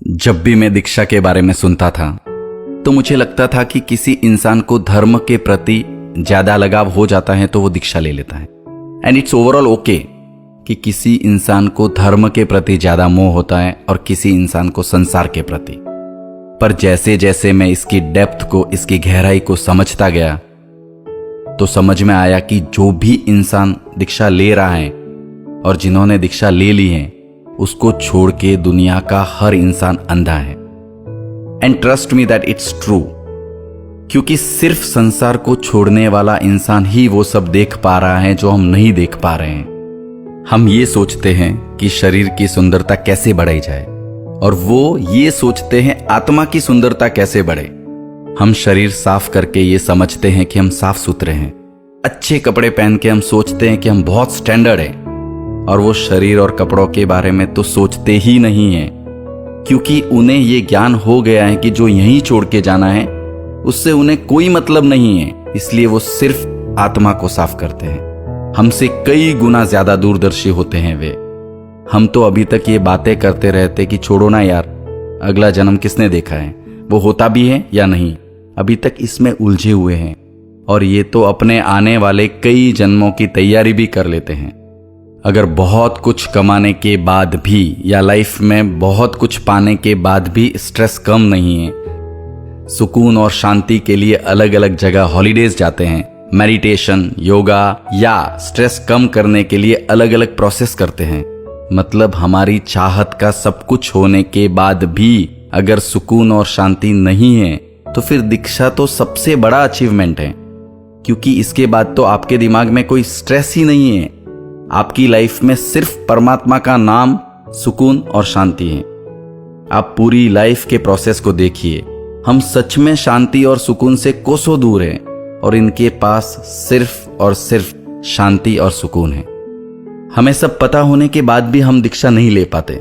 जब भी मैं दीक्षा के बारे में सुनता था तो मुझे लगता था कि किसी इंसान को धर्म के प्रति ज्यादा लगाव हो जाता है तो वो दीक्षा ले लेता है। एंड इट्स ओवरऑल ओके कि किसी इंसान को धर्म के प्रति ज्यादा मोह होता है और किसी इंसान को संसार के प्रति। पर जैसे जैसे मैं इसकी डेप्थ को, इसकी गहराई को समझता गया तो समझ में आया कि जो भी इंसान दीक्षा ले रहा है और जिन्होंने दीक्षा ले ली है उसको छोड़ के दुनिया का हर इंसान अंधा है। And trust me that it's true, क्योंकि सिर्फ संसार को छोड़ने वाला इंसान ही वो सब देख पा रहा है जो हम नहीं देख पा रहे हैं। हम ये सोचते हैं कि शरीर की सुंदरता कैसे बढ़ाई जाए और वो ये सोचते हैं आत्मा की सुंदरता कैसे बढ़े। हम शरीर साफ करके ये समझते हैं कि हम साफ सुथरे हैं, अच्छे कपड़े पहन के हम सोचते हैं कि हम बहुत स्टैंडर्ड हैं, और वो शरीर और कपड़ों के बारे में तो सोचते ही नहीं है, क्योंकि उन्हें ये ज्ञान हो गया है कि जो यहीं छोड़ के जाना है उससे उन्हें कोई मतलब नहीं है। इसलिए वो सिर्फ आत्मा को साफ करते हैं। हमसे कई गुना ज्यादा दूरदर्शी होते हैं वे। हम तो अभी तक ये बातें करते रहते कि छोड़ो ना यार, अगला जन्म किसने देखा है, वो होता भी है या नहीं, अभी तक इसमें उलझे हुए हैं। और ये तो अपने आने वाले कई जन्मों की तैयारी भी कर लेते हैं। अगर बहुत कुछ कमाने के बाद भी या लाइफ में बहुत कुछ पाने के बाद भी स्ट्रेस कम नहीं है, सुकून और शांति के लिए अलग अलग जगह हॉलीडेज जाते हैं, मेडिटेशन, योगा या स्ट्रेस कम करने के लिए अलग अलग प्रोसेस करते हैं, मतलब हमारी चाहत का सब कुछ होने के बाद भी अगर सुकून और शांति नहीं है तो फिर दीक्षा तो सबसे बड़ा अचीवमेंट है, क्योंकि इसके बाद तो आपके दिमाग में कोई स्ट्रेस ही नहीं है। आपकी लाइफ में सिर्फ परमात्मा का नाम, सुकून और शांति है। आप पूरी लाइफ के प्रोसेस को देखिए, हम सच में शांति और सुकून से कोसों दूर हैं और इनके पास सिर्फ और सिर्फ शांति और सुकून है। हमें सब पता होने के बाद भी हम दीक्षा नहीं ले पाते,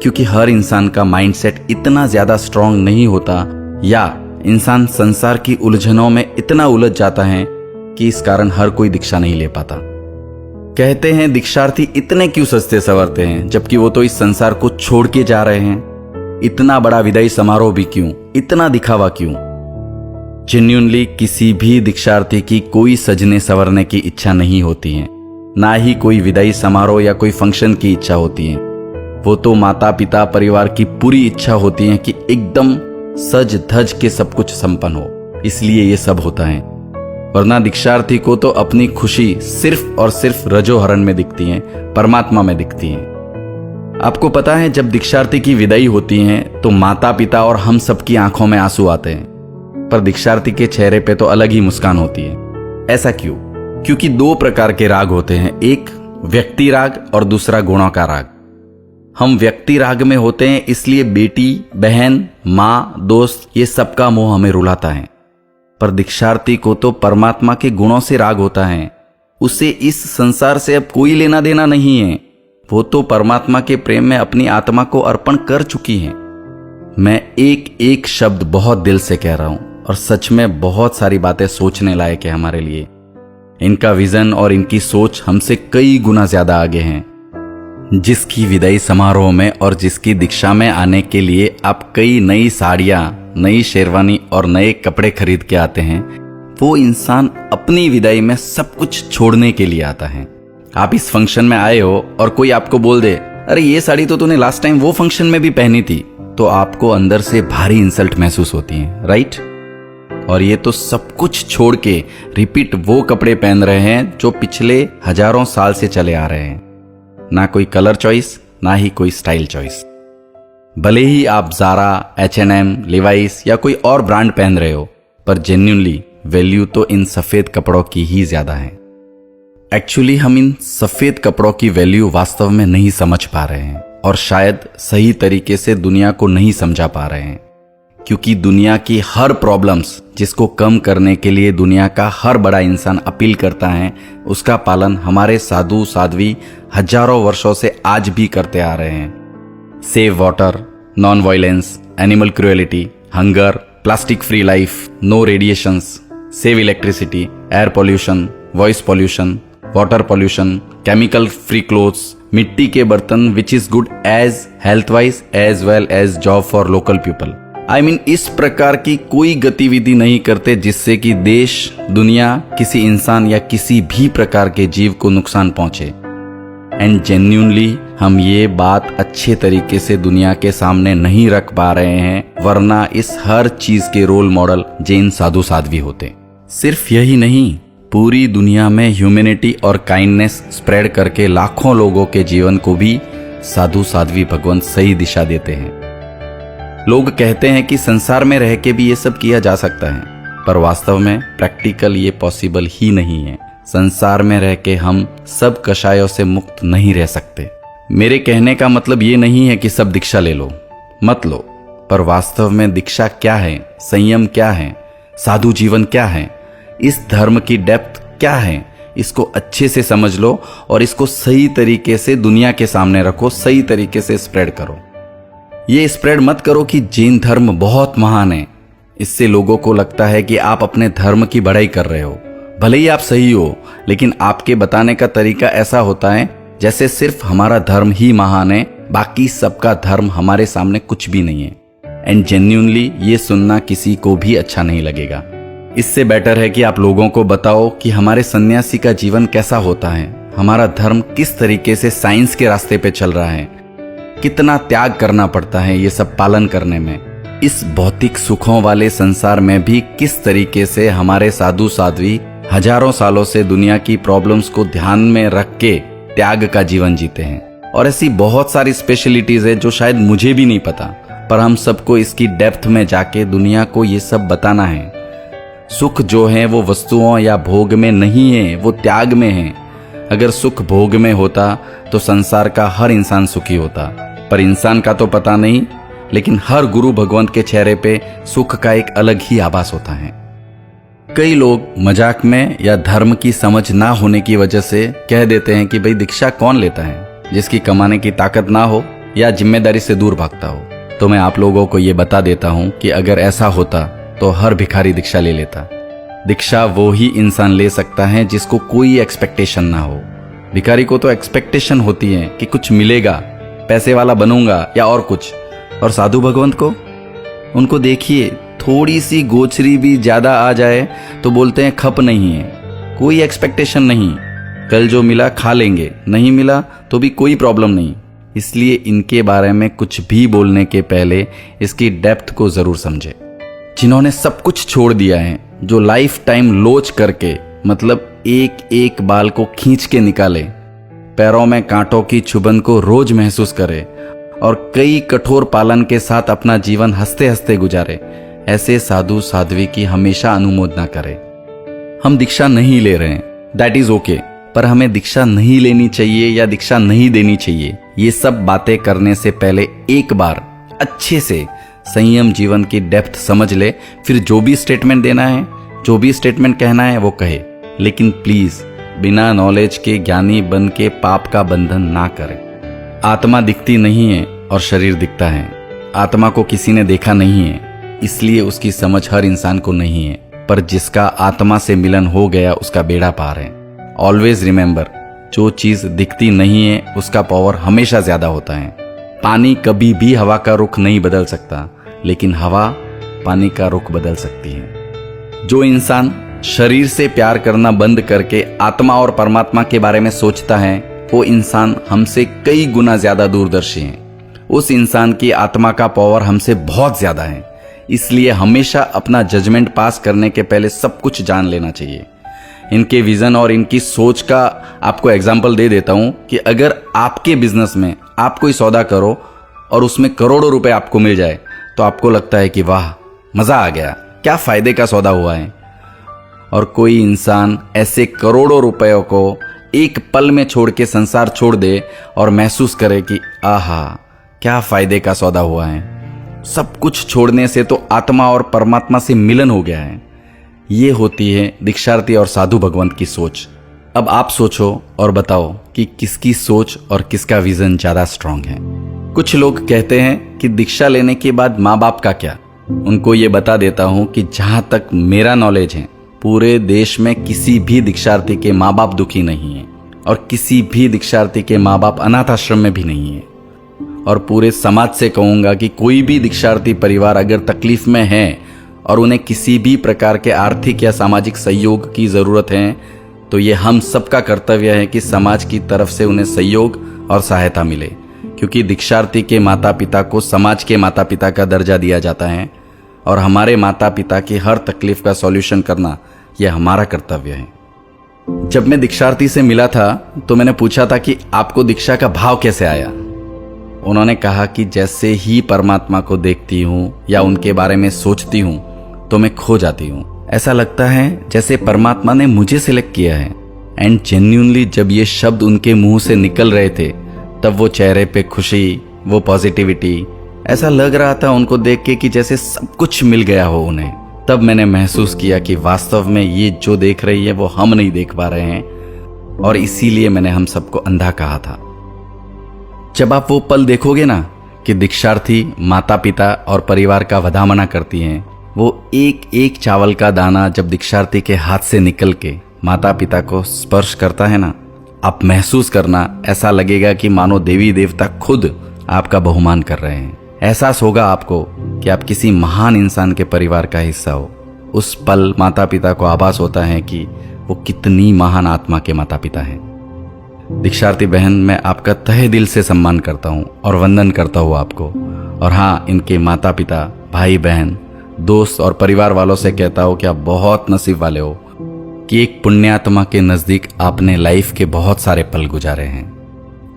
क्योंकि हर इंसान का माइंडसेट इतना ज्यादा स्ट्रांग नहीं होता, या इंसान संसार की उलझनों में इतना उलझ जाता है कि इस कारण हर कोई दीक्षा नहीं ले पाता। कहते हैं दीक्षार्थी इतने क्यों सजते संवरते हैं, जबकि वो तो इस संसार को छोड़ के जा रहे हैं। इतना बड़ा विदाई समारोह भी क्यों, इतना दिखावा क्यों? जेन्युइनली किसी भी दीक्षार्थी की कोई सजने संवरने की इच्छा नहीं होती है, ना ही कोई विदाई समारोह या कोई फंक्शन की इच्छा होती है। वो तो माता पिता परिवार की पूरी इच्छा होती है कि एकदम सज धज के सब कुछ संपन्न हो, इसलिए ये सब होता है। वरना दीक्षार्थी को तो अपनी खुशी सिर्फ और सिर्फ रजोहरण में दिखती है, परमात्मा में दिखती है। आपको पता है जब दीक्षार्थी की विदाई होती है तो माता पिता और हम सबकी आंखों में आंसू आते हैं, पर दीक्षार्थी के चेहरे पे तो अलग ही मुस्कान होती है। ऐसा क्यों? क्योंकि दो प्रकार के राग होते हैं, एक व्यक्ति राग और दूसरा गुणों का राग। हम व्यक्ति राग में होते हैं, इसलिए बेटी, बहन, माँ, दोस्त, ये सबका मोह हमें रुलाता है। पर दीक्षार्थी को तो परमात्मा के गुणों से राग होता है। उसे इस संसार से अब कोई लेना देना नहीं है। वो तो परमात्मा के प्रेम में अपनी आत्मा को अर्पण कर चुकी है। मैं एक एक शब्द बहुत दिल से कह रहा हूं और सच में बहुत सारी बातें सोचने लायक है हमारे लिए। इनका विजन और इनकी सोच हमसे कई गुना ज्यादा आगे हैं। जिसकी विदाई समारोह में और जिसकी दीक्षा में आने के लिए आप कई नई साड़ियां, नई शेरवानी और नए कपड़े खरीद के आते हैं, वो इंसान अपनी विदाई में सब कुछ छोड़ने के लिए आता है। आप इस फंक्शन में आए हो और कोई आपको बोल दे, अरे ये साड़ी तो तूने लास्ट टाइम वो फंक्शन में भी पहनी थी, तो आपको अंदर से भारी इंसल्ट महसूस होती है, राइट? और ये तो सब कुछ छोड़ के रिपीट वो कपड़े पहन रहे हैं जो पिछले हजारों साल से चले आ रहे हैं। ना कोई कलर चॉइस, ना ही कोई स्टाइल चॉइस। भले ही आप ज़ारा, H&M, लिवाइस या कोई और ब्रांड पहन रहे हो, पर जेन्युइनली वैल्यू तो इन सफेद कपड़ों की ही ज्यादा है। एक्चुअली हम इन सफेद कपड़ों की वैल्यू वास्तव में नहीं समझ पा रहे हैं और शायद सही तरीके से दुनिया को नहीं समझा पा रहे हैं, क्योंकि दुनिया की हर प्रॉब्लम्स जिसको कम करने के लिए दुनिया का हर बड़ा इंसान अपील करता है, उसका पालन हमारे साधु साध्वी हजारों वर्षों से आज भी करते आ रहे हैं। Save water, non violence, animal cruelty, hunger, plastic free life, no radiations, save electricity, air pollution, voice pollution, water pollution, chemical free clothes, मिट्टी के बर्तन which is good as health wise as well as job for local people. I mean इस प्रकार की कोई गतिविधि नहीं करते जिससे कि देश, दुनिया, किसी इंसान या किसी भी प्रकार के जीव को नुकसान पहुंचे। एंड जेन्युइनली हम ये बात अच्छे तरीके से दुनिया के सामने नहीं रख पा रहे हैं, वरना इस हर चीज के रोल मॉडल जैन साधु साध्वी होते। सिर्फ यही नहीं, पूरी दुनिया में ह्यूमैनिटी और काइंडनेस स्प्रेड करके लाखों लोगों के जीवन को भी साधु साध्वी भगवान सही दिशा देते हैं। लोग कहते हैं कि संसार में रह के भी ये सब किया जा सकता है, पर वास्तव में प्रैक्टिकल ये पॉसिबल ही नहीं है। संसार में रह के हम सब कषायों से मुक्त नहीं रह सकते। मेरे कहने का मतलब ये नहीं है कि सब दीक्षा ले लो, मत लो, पर वास्तव में दीक्षा क्या है, संयम क्या है, साधु जीवन क्या है, इस धर्म की डेप्थ क्या है, इसको अच्छे से समझ लो और इसको सही तरीके से दुनिया के सामने रखो, सही तरीके से स्प्रेड करो। ये स्प्रेड मत करो कि जैन धर्म बहुत महान है। इससे लोगों को लगता है कि आप अपने धर्म की बढ़ाई कर रहे हो। भले ही आप सही हो, लेकिन आपके बताने का तरीका ऐसा होता है जैसे सिर्फ हमारा धर्म ही महान है, बाकी सबका धर्म हमारे सामने कुछ भी नहीं है। एंड जेन्युइनली ये सुनना किसी को भी अच्छा नहीं लगेगा। इससे बेटर है कि आप लोगों को बताओ कि हमारे सन्यासी का जीवन कैसा होता है, हमारा धर्म किस तरीके से साइंस के रास्ते पे चल रहा है, कितना त्याग करना पड़ता है ये सब पालन करने में। इस भौतिक सुखों वाले संसार में भी किस तरीके से हमारे साधु साध्वी हजारों सालों से दुनिया की प्रॉब्लम्स को ध्यान में रख के त्याग का जीवन जीते हैं। और ऐसी बहुत सारी स्पेशलिटीज है जो शायद मुझे भी नहीं पता, पर हम सबको इसकी डेप्थ में जाके दुनिया को ये सब बताना है। सुख जो है वो वस्तुओं या भोग में नहीं है, वो त्याग में है। अगर सुख भोग में होता तो संसार का हर इंसान सुखी होता, पर इंसान का तो पता नहीं, लेकिन हर गुरु भगवंत के चेहरे पे सुख का एक अलग ही आभास होता है। कई लोग मजाक में या धर्म की समझ ना होने की वजह से कह देते हैं कि भाई दीक्षा कौन लेता है जिसकी कमाने की ताकत ना हो या जिम्मेदारी से दूर भागता हो। तो मैं आप लोगों को ये बता देता हूँ कि अगर ऐसा होता तो हर भिखारी दीक्षा ले लेता। दीक्षा वो ही इंसान ले सकता है जिसको कोई एक्सपेक्टेशन ना हो। भिखारी को तो एक्सपेक्टेशन होती है कि कुछ मिलेगा, पैसे वाला बनूंगा या और कुछ। और साधु भगवंत को, उनको देखिए, थोड़ी सी गोचरी भी ज्यादा आ जाए तो बोलते हैं खप नहीं है, कोई एक्सपेक्टेशन नहीं, कल जो मिला खा लेंगे, नहीं मिला तो भी कोई प्रॉब्लम नहीं। इसलिए इनके बारे में कुछ भी बोलने के पहले इसकी डेप्थ को जरूर समझे। जिन्होंने सब कुछ छोड़ दिया है, जो लाइफ टाइम लोच करके, मतलब एक एक बाल को खींच के निकाले, पैरों में कांटों की चुभन को रोज महसूस करे और कई कठोर पालन के साथ अपना जीवन हंसते हंसते गुजारे, ऐसे साधु साध्वी की हमेशा अनुमोदना करें। हम दीक्षा नहीं ले रहे हैं, दैट इज ओके, पर हमें दीक्षा नहीं लेनी चाहिए या दीक्षा नहीं देनी चाहिए, ये सब बातें करने से पहले एक बार अच्छे से संयम जीवन की डेप्थ समझ ले। फिर जो भी स्टेटमेंट देना है, जो भी स्टेटमेंट कहना है वो कहे, लेकिन प्लीज बिना नॉलेज के ज्ञानी बन के पाप का बंधन ना करें। आत्मा दिखती नहीं है और शरीर दिखता है। आत्मा को किसी ने देखा नहीं है, इसलिए उसकी समझ हर इंसान को नहीं है, पर जिसका आत्मा से मिलन हो गया उसका बेड़ा पार है। ऑलवेज रिमेंबर, जो चीज दिखती नहीं है उसका पावर हमेशा ज्यादा होता है। पानी कभी भी हवा का रुख नहीं बदल सकता, लेकिन हवा पानी का रुख बदल सकती है। जो इंसान शरीर से प्यार करना बंद करके आत्मा और परमात्मा के बारे में सोचता है, वो इंसान हमसे कई गुना ज्यादा दूरदर्शी है। उस इंसान की आत्मा का पावर हमसे बहुत ज्यादा है। इसलिए हमेशा अपना जजमेंट पास करने के पहले सब कुछ जान लेना चाहिए। इनके विजन और इनकी सोच का आपको एग्जाम्पल दे देता हूं कि अगर आपके बिजनेस में आप कोई सौदा करो और उसमें करोड़ों रुपए आपको मिल जाए, तो आपको लगता है कि वाह मजा आ गया, क्या फायदे का सौदा हुआ है। और कोई इंसान ऐसे करोड़ों रुपयों को एक पल में छोड़ के संसार छोड़ दे और महसूस करे कि आहा क्या फायदे का सौदा हुआ है। सब कुछ छोड़ने से तो आत्मा और परमात्मा से मिलन हो गया है। ये होती है दीक्षार्थी और साधु भगवंत की सोच। अब आप सोचो और बताओ कि किसकी सोच और किसका विजन ज्यादा स्ट्रांग है। कुछ लोग कहते हैं कि दीक्षा लेने के बाद माँ बाप का क्या। उनको ये बता देता हूं कि जहां तक मेरा नॉलेज है, पूरे देश में किसी भी दीक्षार्थी के माँ बाप दुखी नहीं है। और किसी भी दीक्षार्थी के माँ बाप अनाथ आश्रम में भी नहीं है। और पूरे समाज से कहूँगा कि कोई भी दीक्षार्थी परिवार अगर तकलीफ में है और उन्हें किसी भी प्रकार के आर्थिक या सामाजिक सहयोग की ज़रूरत है, तो ये हम सबका कर्तव्य है कि समाज की तरफ से उन्हें सहयोग और सहायता मिले, क्योंकि दीक्षार्थी के माता पिता को समाज के माता पिता का दर्जा दिया जाता है और हमारे माता पिता की हर तकलीफ का सॉल्यूशन करना यह हमारा कर्तव्य है। जब मैं दीक्षार्थी से मिला था तो मैंने पूछा था कि आपको दीक्षा का भाव कैसे आया। उन्होंने कहा कि जैसे ही परमात्मा को देखती हूँ या उनके बारे में सोचती हूँ तो मैं खो जाती हूँ। ऐसा लगता है जैसे परमात्मा ने मुझे सिलेक्ट किया है। एंड जेन्युइनली जब ये शब्द उनके मुंह से निकल रहे थे तब वो चेहरे पे खुशी, वो पॉजिटिविटी, ऐसा लग रहा था उनको देख के कि जैसे सब कुछ मिल गया हो उन्हें। तब मैंने महसूस किया कि वास्तव में ये जो देख रही है वो हम नहीं देख पा रहे हैं, और इसीलिए मैंने हम सबको अंधा कहा था। जब आप वो पल देखोगे ना कि दीक्षार्थी माता पिता और परिवार का वधामना करती हैं, वो एक एक चावल का दाना जब दीक्षार्थी के हाथ से निकल के माता पिता को स्पर्श करता है ना, आप महसूस करना ऐसा लगेगा कि मानो देवी देवता खुद आपका बहुमान कर रहे हैं। एहसास होगा आपको कि आप किसी महान इंसान के परिवार का हिस्सा हो। उस पल माता पिता को आभास होता है कि वो कितनी महान आत्मा के माता पिता हैं। दीक्षार्थी बहन, मैं आपका तहे दिल से सम्मान करता हूँ और वंदन करता हूँ आपको। और हाँ, इनके माता पिता, भाई बहन, दोस्त और परिवार वालों से कहता हूँ कि आप बहुत नसीब वाले हो कि एक पुण्यात्मा के नज़दीक आपने लाइफ के बहुत सारे पल गुजारे हैं।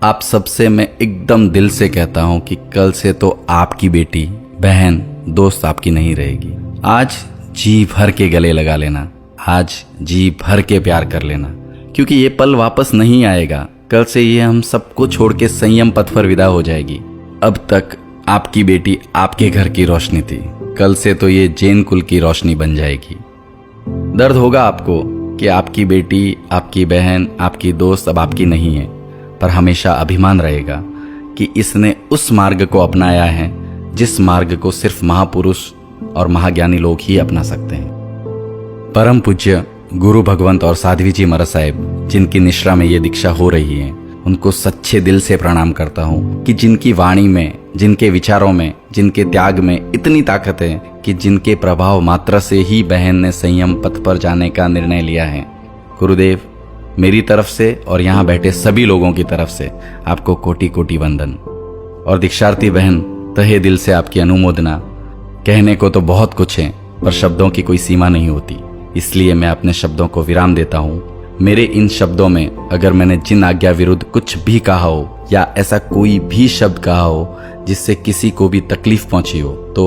आप सबसे मैं एकदम दिल से कहता हूँ कि कल से तो आपकी बेटी, बहन, दोस्त आपकी नहीं रहेगी। आज जी भर के गले लगा लेना, आज जी भर के प्यार कर लेना, क्योंकि ये पल वापस नहीं आएगा। कल से ये हम सबको छोड़ के संयम पथ पर विदा हो जाएगी। अब तक आपकी बेटी आपके घर की रोशनी थी, कल से तो ये जैन कुल की रोशनी बन जाएगी। दर्द होगा आपको कि आपकी बेटी, आपकी बहन, आपकी दोस्त अब आपकी नहीं है, पर हमेशा अभिमान रहेगा कि इसने उस मार्ग को अपनाया है जिस मार्ग को सिर्फ महापुरुष और महाज्ञानी लोग ही अपना सकते हैं। परम पूज्य गुरु भगवंत और साध्वी जी महाराज साहेब, जिनकी निश्रा में ये दीक्षा हो रही है, उनको सच्चे दिल से प्रणाम करता हूँ कि जिनकी वाणी में, जिनके विचारों में, जिनके त्याग में इतनी ताकत है कि जिनके प्रभाव मात्र से ही बहन ने संयम पथ पर जाने का निर्णय लिया है। गुरुदेव, मेरी तरफ से और यहाँ बैठे सभी लोगों की तरफ से आपको कोटि कोटि वंदन। और दीक्षार्थी बहन, तहे दिल से आपकी अनुमोदना। कहने को तो बहुत कुछ है, पर शब्दों की कोई सीमा नहीं होती, इसलिए मैं अपने शब्दों को विराम देता हूँ। मेरे इन शब्दों में अगर मैंने जिन आज्ञा विरुद्ध कुछ भी कहा हो या ऐसा कोई भी शब्द कहा हो जिससे किसी को भी तकलीफ पहुंची हो, तो